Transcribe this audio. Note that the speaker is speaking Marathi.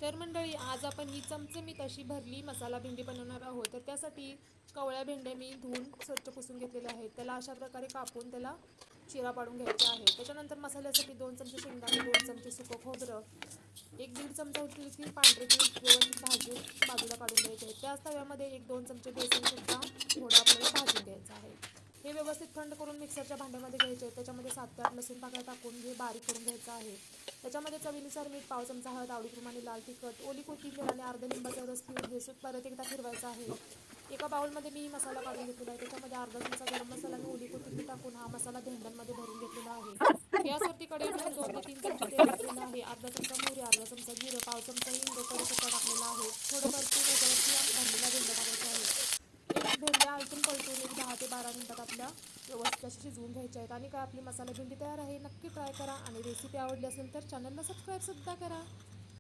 तर मंडळी, आज आपण ही चमचमीत अशी भरली मसाला भेंडी बनवणार आहोत. तर त्यासाठी कवळ्या भेंड्या मी धुवून स्वच्छ पुसून घेतलेल्या आहेत. त्याला अशा प्रकारे कापून त्याला चिरा पाडून घ्यायचा आहे. त्याच्यानंतर मसाल्यासाठी 2 चमचे शेंगदाणे, 2 चमचे सुकं खोबरं, 1-1.5 चमचा उचलती पांढरे तीळ व्यवस्थित भाजून बाजूला काढून घ्यायचे आहे. त्याच तव्यामध्ये 1-2 चमचे बेसनसुद्धा थोडं आपल्याला भाजून घ्यायचं आहे. हे व्यवस्थित थंड करून मिक्सरच्या भांड्यामध्ये घ्यायचे आहे. त्याच्यामध्ये 7 ते 8 लसूण पाकळ्या टाकून हे बारीक करून घ्यायचं आहे. त्याच्यामध्ये चवीनुसार मीठ, पाव चमचा हळद, आवडीप्रमाणे लाल तिखट, ओली कोथिंबीर आणि अर्धा लिंबाचा रस पिळून हे परत एकदा फिरवायचं आहे. एका बाउलमध्ये मी मसाला काढून घेतलेला आहे. त्याच्यामध्ये अर्धा चमचा गरम मसाला आणि ओली कोथिंबीर टाकून हा मसाला भेंड्यांमध्ये भरून घेतलेला आहे. गॅसवरती कढई ठेवून 2 ते 3 चमचे तेल टाकलेलं आहे. अर्धा चमचा मोहरी, अर्धा चमचा जिरं, पाव चमचा हिंग, कढीपत्ता टाकलेला आहे. थोडं परतून याच्यावरती भरलेला भेंड्या टाकायचा आहे. हे भेंड्या आलटून पलटून एक 10 ते 12 मिनिटात आपल्या व्यवस्थित अशी शिजवून घ्यायच्या आहेत. आणि काय, आपली मसाला भेंडी तयार आहे. नक्की ट्राय करा आणि रेसिपी आवडली असेल तर चॅनलला सबस्क्राईबसुद्धा करा.